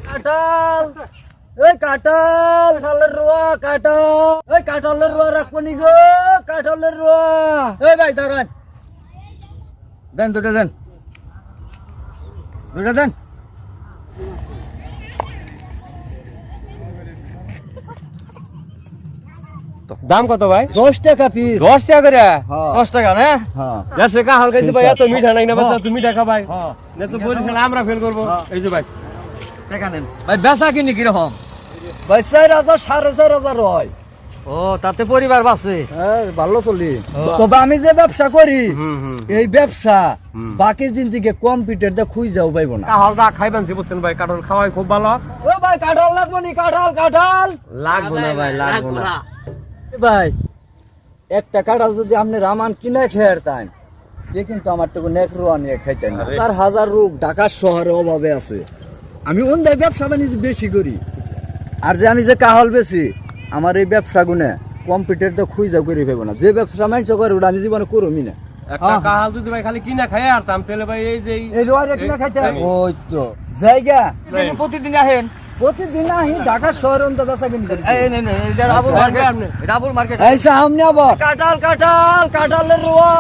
কাঁঠাল এই কাঁঠালের রোয়া কাঁঠালের রোয়া রাখবো নি গো কাঁঠালের রোয়া এই ভাই দাঁড়ান দেন দুটো দেন দাম কত ভাই? 10 টাকা পিস। 10 টাকা করে? হ্যাঁ। 10 টাকা না? হ্যাঁ দেশে কাঁঠাল খাইছি ভাই, এত মিঠা নাই না বাচ্চা, হ্যাঁ। তুমি মিঠা খাবাই হ্যাঁ না তো বরিশাল আমরা ফেল করবো। হ্যাঁ। এই যে ভাই টাকা নেন ভাই বেচা কিনি কিরকম? ভাই 4,000 4,500 হয়। ও তাতে পরিবার বাঁচে। হ্যাঁ ভালো চলি। ও। তবে আমি যে ব্যবসা করি হুম। এই ব্যবসা হুম। বাকি জিন্দিকে কম্পিউটার দিয়ে খুঁজ যাও পাইব না। কাঁঠাল দা খাইবেন সে বুঝছেন ভাই, কাঁঠাল খাওয়াই খুব ভালো। ও ভাই কাঁঠাল লাগবো নি কাঁঠাল লাগবো না ভাই, লাগবো না। ভাই একটা কাঁঠাল যদি আপনি রামান কিনে খেয়ারতেন যে কিন্তু আমার টুকু নেকরোয়া নিয়ে খাইতেন না। আরে। তার হাজার রোগ ঢাকার শহরে অভাবে আছে। আমি অন্যায় ব্যবসা বাণিজ্য বেশি করি আর যে আমি যে কাহল বেশি আমার এই ব্যবসা গুনে কম্পিউটার তো খুঁজা করে ফেলবো না। যে ব্যবসা মানুষ করে ওটা আমি জীবনে করবি না। একটা কাঁঠাল যদি ভাই খালি কিনা খাই আরতাম তাহলে ভাই এই যে এই রোয়ারে কিনে খাইতে এই- ওই তো জায়গা এই- প্রতিদিন আহেন প্রতিদিন আহি ঢাকার শহরে অন্ত বেচা কিনি করি। এটা আবুল মার্কেট। এই সামনে আবার কাঁঠালের রোয়া